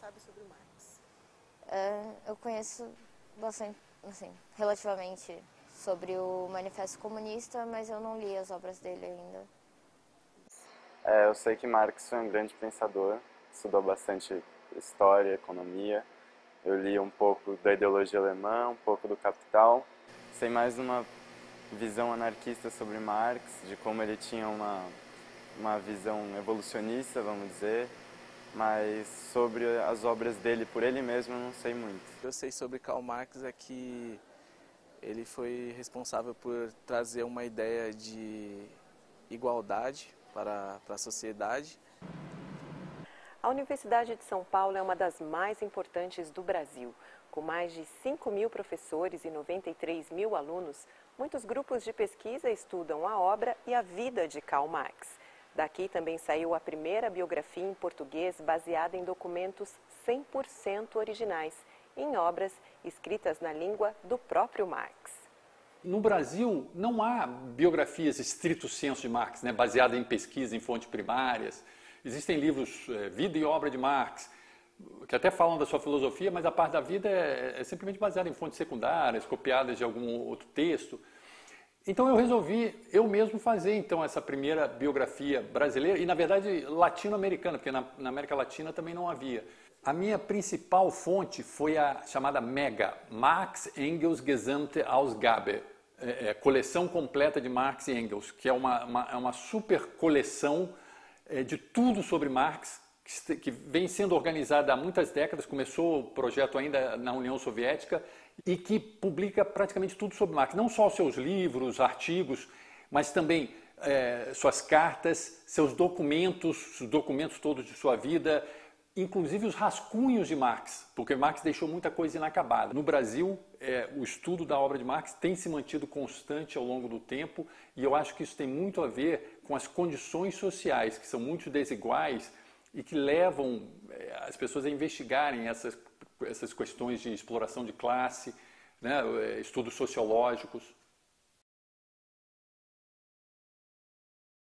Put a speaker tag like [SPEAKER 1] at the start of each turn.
[SPEAKER 1] sabe sobre o Marx?
[SPEAKER 2] Eu conheço bastante, assim, relativamente sobre o Manifesto Comunista, mas eu não li as obras dele ainda.
[SPEAKER 3] Eu sei que Marx foi um grande pensador, estudou bastante história, economia. Eu li um pouco da ideologia alemã, um pouco do Capital. Sei mais uma visão anarquista sobre Marx, de como ele tinha uma visão evolucionista, vamos dizer, mas sobre as obras dele por ele mesmo eu não sei muito.
[SPEAKER 4] O que eu sei sobre Karl Marx é que ele foi responsável por trazer uma ideia de igualdade para a sociedade.
[SPEAKER 1] A Universidade de São Paulo é uma das mais importantes do Brasil. Com mais de 5.000 professores e 93.000 alunos, muitos grupos de pesquisa estudam a obra e a vida de Karl Marx. Daqui também saiu a primeira biografia em português baseada em documentos 100% originais, em obras escritas na língua do próprio Marx.
[SPEAKER 5] No Brasil, não há biografias estrito sensu de Marx, né, baseadas em pesquisa, em fontes primárias. Existem livros, Vida e Obra de Marx, que até falam da sua filosofia, mas a parte da vida é simplesmente baseada em fontes secundárias, copiadas de algum outro texto. Então eu resolvi eu mesmo fazer então essa primeira biografia brasileira e na verdade latino-americana, porque na América Latina também não havia. A minha principal fonte foi a chamada MEGA, Marx, Engels, Gesamte Ausgabe, coleção completa de Marx e Engels, que é uma super coleção de tudo sobre Marx, que vem sendo organizada há muitas décadas, começou o projeto ainda na União Soviética, e que publica praticamente tudo sobre Marx, não só os seus livros, artigos, mas também suas cartas, seus documentos, os documentos todos de sua vida, inclusive os rascunhos de Marx, porque Marx deixou muita coisa inacabada. No Brasil, o estudo da obra de Marx tem se mantido constante ao longo do tempo, e eu acho que isso tem muito a ver com as condições sociais, que são muito desiguais e que levam as pessoas a investigarem essas questões de exploração de classe, né, estudos sociológicos.